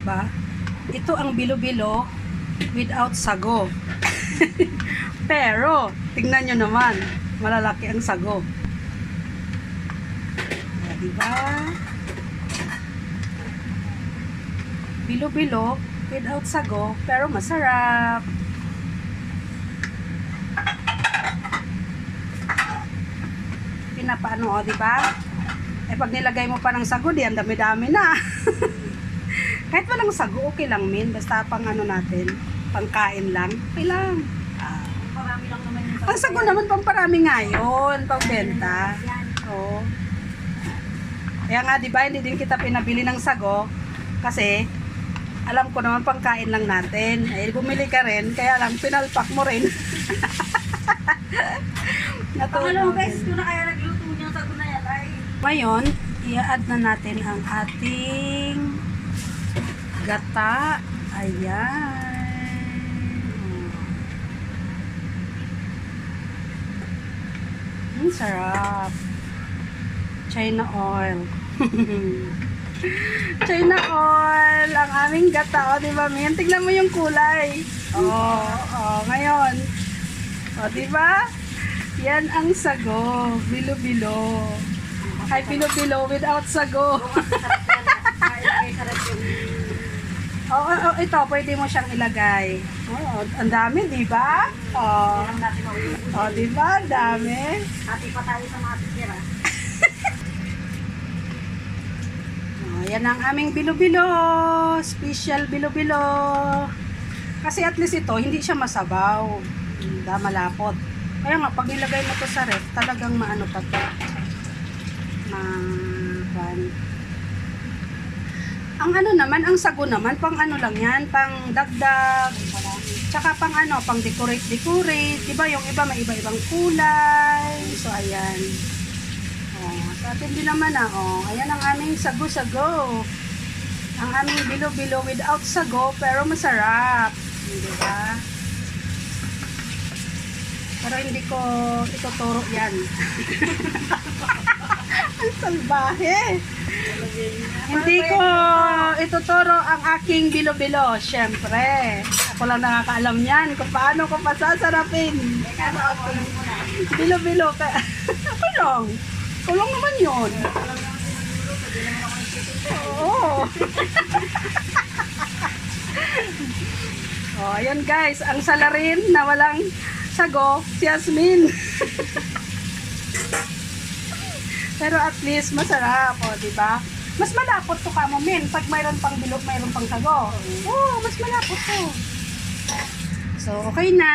Ba? Ito ang bilo-bilo without sago. Pero, tingnan nyo naman, malalaki ang sago. Diba? Bilo-bilo without sago, pero masarap. Pinapaano, o, diba? Eh, pag nilagay mo pa ng sago, di, ang dami-dami na. Kahit walang sago, okay lang, min. Basta pang ano natin, pangkain lang. Okay lang. Marami lang naman yung Ang sago naman, pang parami nga yun. Pang benta. Oo. Kaya nga, di ba, hindi din kita pinabili ng sago. Kasi, alam ko naman, pangkain lang natin. Eh, bumili ka rin. Kaya lang, pinalpak mo rin. Ano guys, ito na kaya nagluto niya sa na yan ay. Ngayon, i-add na natin ang ating gata. Ayan. Ang sarap. China oil. China oil. Ang aming gata. O, diba, Min? Tignan mo yung kulay. Ngayon. O, diba? Yan ang sago. Bilo-bilo. Ay, bilo-bilo without sago. Ito, pwede mo siyang ilagay. Ang dami, di ba? Di ba? Ang dami. Hati pa tayo sa mga titira. Yan ang aming bilo-bilo. Special bilo-bilo. Kasi at least ito, hindi siya masabaw. Malapot. Kaya nga, pag nilagay mo to sa ref, talagang maano pa to. Ang ano naman, ang sago naman, pang ano lang yan, pang dagdag, tsaka pang ano, pang decorate. Diba yung iba, may iba-ibang kulay. So, ayan. Sa atin din naman ayan ang aming sago-sago. Ang aming bilo-bilo without sago, pero masarap. Diba? Pero hindi ko ituturo yan. Ang salbahe. Hindi ko ituturo ang aking bilo-bilo. Siyempre, ako lang nakakaalam yan kung paano ko pasasarapin. Bilo-bilo ka. Ako lang. Ako lang naman yun. Oo. Ayan guys, ang salarin na walang sago, si Yasmin. Pero at least masarap, diba? Mas malapot to ka mo, Min. Pag mayroon pang bilog, mayroon pang sago. Mas malapot to. So, okay na.